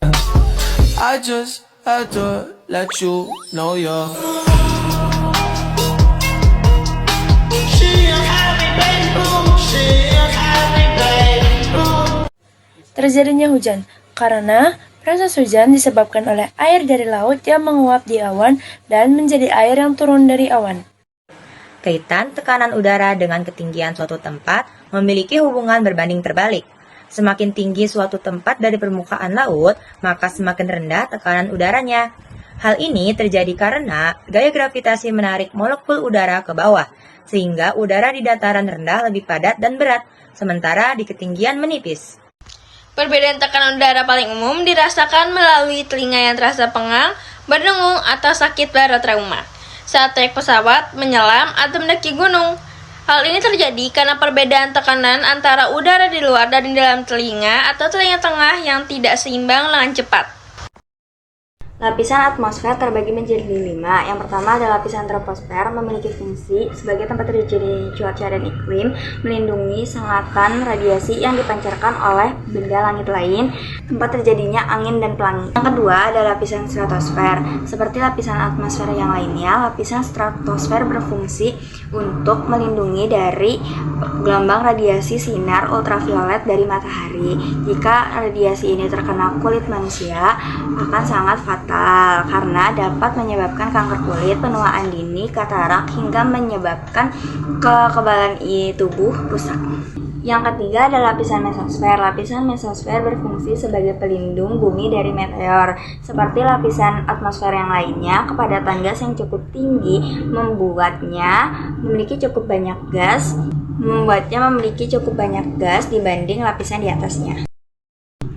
I just had to let you know you're. Terjadinya hujan karena proses hujan disebabkan oleh air dari laut yang menguap di awan dan menjadi air yang turun dari awan. Kaitan tekanan udara dengan ketinggian suatu tempat memiliki hubungan berbanding terbalik. Semakin tinggi suatu tempat dari permukaan laut, maka semakin rendah tekanan udaranya. Hal ini terjadi karena gaya gravitasi menarik molekul udara ke bawah, sehingga udara di dataran rendah lebih padat dan berat, sementara di ketinggian menipis. Perbedaan tekanan udara paling umum dirasakan melalui telinga yang terasa pengang, berdengung, atau sakit pada trauma saat naik pesawat, menyelam, atau mendaki gunung. Hal ini terjadi karena perbedaan tekanan antara udara di luar dan di dalam telinga atau telinga tengah yang tidak seimbang dengan cepat. Lapisan atmosfer terbagi menjadi 5. Yang pertama adalah lapisan troposfer, memiliki fungsi sebagai tempat terjadi cuaca dan iklim, melindungi sengatan radiasi yang dipancarkan oleh benda langit lain, tempat terjadinya angin dan pelangi. Yang kedua adalah lapisan stratosfer. Seperti lapisan atmosfer yang lainnya, lapisan stratosfer berfungsi untuk melindungi dari gelombang radiasi sinar ultraviolet dari matahari. Jika radiasi ini terkena kulit manusia, akan sangat fatal karena dapat menyebabkan kanker kulit, penuaan dini, katarak, hingga menyebabkan kekebalan tubuh rusak. Yang ketiga adalah lapisan mesosfer. Lapisan mesosfer berfungsi sebagai pelindung bumi dari meteor. Seperti lapisan atmosfer yang lainnya, kepadatan gas yang cukup tinggi membuatnya memiliki cukup banyak gas dibanding lapisan di atasnya.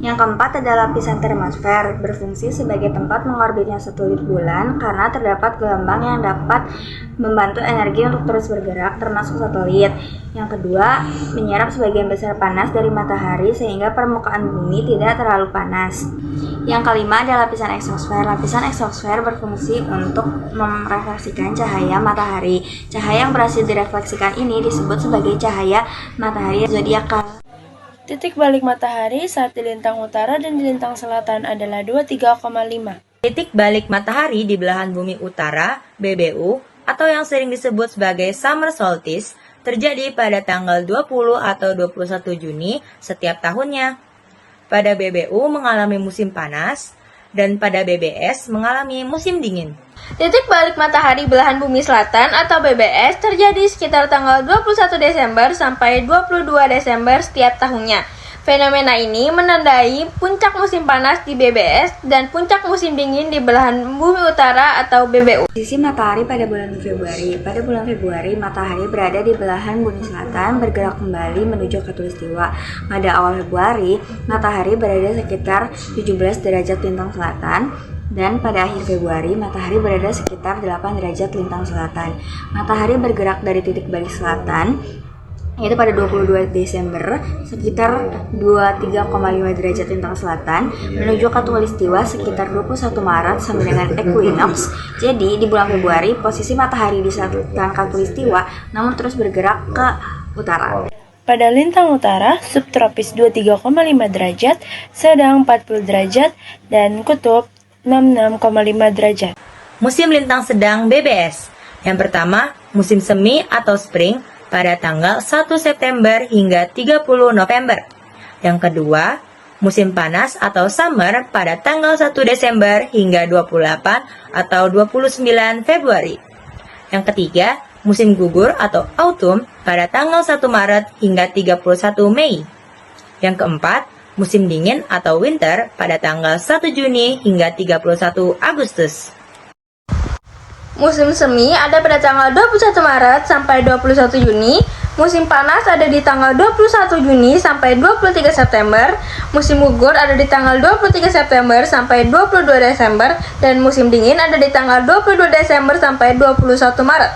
Yang keempat adalah lapisan termosfer, berfungsi sebagai tempat mengorbitnya satelit bulan karena terdapat gelombang yang dapat membantu energi untuk terus bergerak, termasuk satelit. Yang kedua, menyerap sebagian besar panas dari matahari sehingga permukaan bumi tidak terlalu panas. Yang kelima adalah lapisan eksosfer. Lapisan eksosfer berfungsi untuk merefleksikan cahaya matahari. Cahaya yang berhasil direfleksikan ini disebut sebagai cahaya matahari zodiakal. Titik balik matahari saat di lintang utara dan di lintang selatan adalah 23,5. Titik balik matahari di belahan bumi utara, BBU, atau yang sering disebut sebagai summer solstice, terjadi pada tanggal 20 atau 21 Juni setiap tahunnya. Pada BBU mengalami musim panas, dan pada BBS mengalami musim dingin. Titik balik matahari belahan bumi selatan atau BBS terjadi sekitar tanggal 21 Desember sampai 22 Desember setiap tahunnya. Fenomena ini menandai puncak musim panas di BBS dan puncak musim dingin di belahan bumi utara atau BBU. Posisi matahari pada bulan Februari. Pada bulan Februari, matahari berada di belahan bumi selatan bergerak kembali menuju khatulistiwa. Pada awal Februari, matahari berada sekitar 17 derajat lintang selatan. Dan pada akhir Februari, matahari berada sekitar 8 derajat lintang selatan. Matahari bergerak dari titik balik selatan, yaitu pada 22 Desember, sekitar 23,5 derajat lintang selatan, menuju khatulistiwa sekitar 21 Maret sampai dengan equinox. Jadi, di bulan Februari, posisi matahari di selatan khatulistiwa, namun terus bergerak ke utara. Pada lintang utara, subtropis 23,5 derajat, sedang 40 derajat, dan kutub 66,5 derajat. Musim lintang sedang BBS. Yang pertama, musim semi atau spring pada tanggal 1 September hingga 30 November. Yang kedua, musim panas atau summer pada tanggal 1 Desember hingga 28 atau 29 Februari. Yang ketiga, musim gugur atau autumn pada tanggal 1 Maret hingga 31 Mei. Yang keempat, musim dingin atau winter pada tanggal 1 Juni hingga 31 Agustus. Musim semi ada pada tanggal 21 Maret sampai 21 Juni. Musim panas ada di tanggal 21 Juni sampai 23 September. Musim gugur ada di tanggal 23 September sampai 22 Desember. Dan musim dingin ada di tanggal 22 Desember sampai 21 Maret.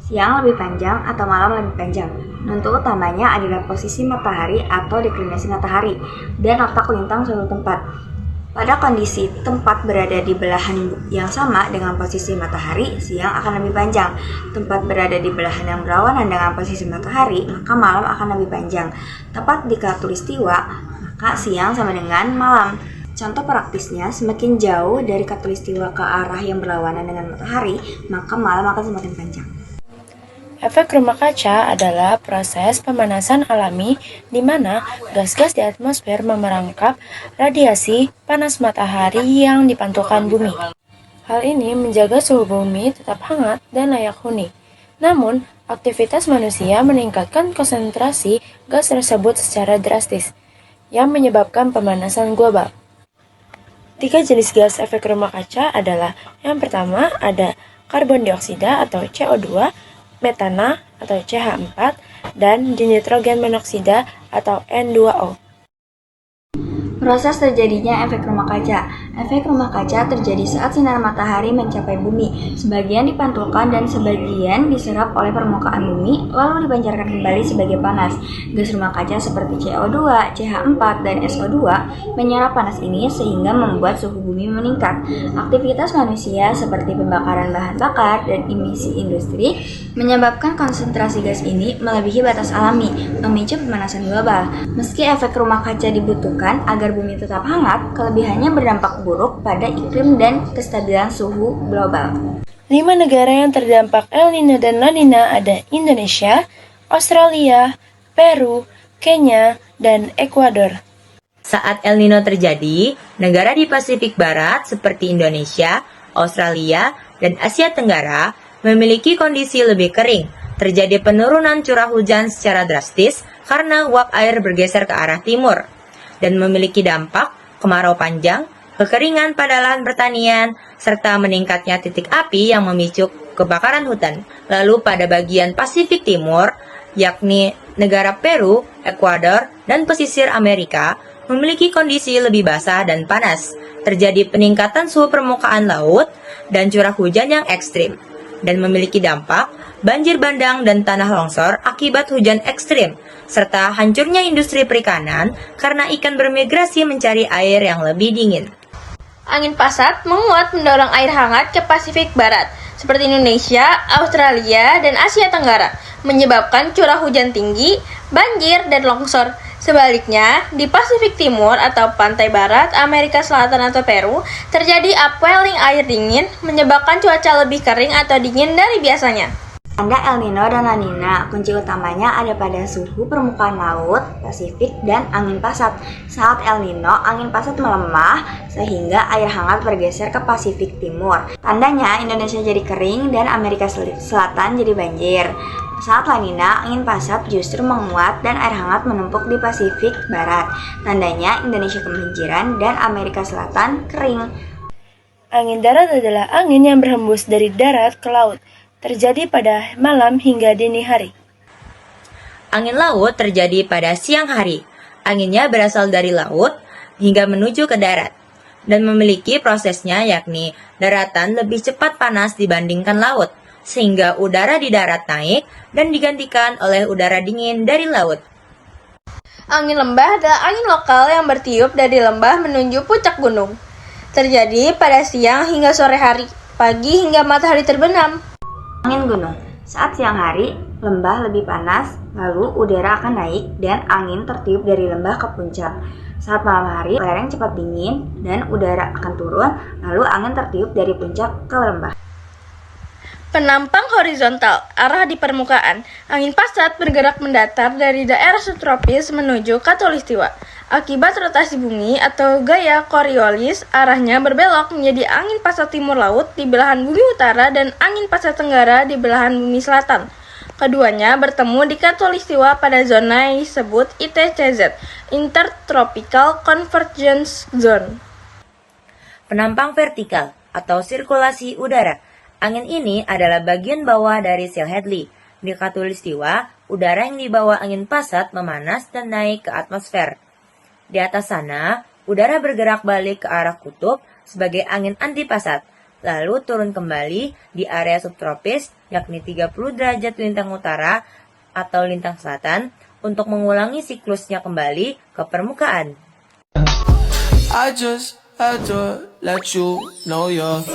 Siang lebih panjang atau malam lebih panjang. Penentu utamanya adalah posisi matahari atau deklinasi matahari dan letak lintang suatu tempat. Pada kondisi tempat berada di belahan yang sama dengan posisi matahari, siang akan lebih panjang. Tempat berada di belahan yang berlawanan dengan posisi matahari, maka malam akan lebih panjang. Tepat di khatulistiwa, maka siang sama dengan malam. Contoh praktisnya, semakin jauh dari khatulistiwa ke arah yang berlawanan dengan matahari, maka malam akan semakin panjang. Efek rumah kaca adalah proses pemanasan alami di mana gas-gas di atmosfer memerangkap radiasi panas matahari yang dipantulkan bumi. Hal ini menjaga suhu bumi tetap hangat dan layak huni. Namun, aktivitas manusia meningkatkan konsentrasi gas tersebut secara drastis, yang menyebabkan pemanasan global. 3 jenis gas efek rumah kaca adalah: yang pertama ada karbon dioksida atau CO2, metana atau CH4, dan dinitrogen monoksida atau N2O. Proses terjadinya efek rumah kaca. Efek rumah kaca terjadi saat sinar matahari mencapai bumi. Sebagian dipantulkan dan sebagian diserap oleh permukaan bumi, lalu dipancarkan kembali sebagai panas. Gas rumah kaca seperti CO2, CH4, dan SO2 menyerap panas ini sehingga membuat suhu bumi meningkat. Aktivitas manusia seperti pembakaran bahan bakar dan emisi industri menyebabkan konsentrasi gas ini melebihi batas alami, memicu pemanasan global. Meski efek rumah kaca dibutuhkan agar bumi tetap hangat, kelebihannya berdampak buruk pada iklim dan kestabilan suhu global. 5 negara yang terdampak El Nino dan La Nina ada Indonesia, Australia, Peru, Kenya, dan Ekuador. Saat El Nino terjadi, negara di Pasifik Barat seperti Indonesia, Australia, dan Asia Tenggara memiliki kondisi lebih kering. Terjadi penurunan curah hujan secara drastis karena uap air bergeser ke arah timur, dan memiliki dampak kemarau panjang, kekeringan pada lahan pertanian, serta meningkatnya titik api yang memicu kebakaran hutan. Lalu pada bagian Pasifik Timur, yakni negara Peru, Ekuador, dan pesisir Amerika, memiliki kondisi lebih basah dan panas. Terjadi peningkatan suhu permukaan laut dan curah hujan yang ekstrim, dan memiliki dampak banjir bandang dan tanah longsor akibat hujan ekstrim, serta hancurnya industri perikanan karena ikan bermigrasi mencari air yang lebih dingin. Angin pasat menguat mendorong air hangat ke Pasifik Barat, seperti Indonesia, Australia, dan Asia Tenggara, menyebabkan curah hujan tinggi, banjir, dan longsor. Sebaliknya, di Pasifik Timur atau pantai barat, Amerika Selatan atau Peru, terjadi upwelling air dingin, menyebabkan cuaca lebih kering atau dingin dari biasanya. Tanda El Nino dan La Nina, kunci utamanya ada pada suhu permukaan laut, Pasifik, dan angin pasat. Saat El Nino, angin pasat melemah sehingga air hangat bergeser ke Pasifik Timur. Tandanya Indonesia jadi kering dan Amerika Selatan jadi banjir. Saat La Nina, angin pasat justru menguat dan air hangat menumpuk di Pasifik Barat. Tandanya Indonesia kebanjiran dan Amerika Selatan kering. Angin darat adalah angin yang berhembus dari darat ke laut, terjadi pada malam hingga dini hari. Angin laut terjadi pada siang hari. Anginnya berasal dari laut hingga menuju ke darat, dan memiliki prosesnya yakni daratan lebih cepat panas dibandingkan laut, sehingga udara di darat naik dan digantikan oleh udara dingin dari laut. Angin lembah adalah angin lokal yang bertiup dari lembah menuju puncak gunung. Terjadi pada siang hingga sore hari, pagi hingga matahari terbenam. Angin gunung. Saat siang hari, lembah lebih panas, lalu udara akan naik dan angin tertiup dari lembah ke puncak. Saat malam hari, lereng cepat dingin dan udara akan turun, lalu angin tertiup dari puncak ke lembah. Penampang horizontal, arah di permukaan. Angin pasat bergerak mendatar dari daerah subtropis menuju khatulistiwa. Akibat rotasi bumi atau gaya Coriolis, arahnya berbelok menjadi angin pasat timur laut di belahan bumi utara dan angin pasat tenggara di belahan bumi selatan. Keduanya bertemu di khatulistiwa pada zona yang disebut ITCZ, Intertropical Convergence Zone. Penampang vertikal atau sirkulasi udara. Angin ini adalah bagian bawah dari sel Hadley. Di khatulistiwa, udara yang dibawa angin pasat memanas dan naik ke atmosfer. Di atas sana, udara bergerak balik ke arah kutub sebagai angin antipasat, lalu turun kembali di area subtropis yakni 30 derajat lintang utara atau lintang selatan untuk mengulangi siklusnya kembali ke permukaan. I just had to let you know you're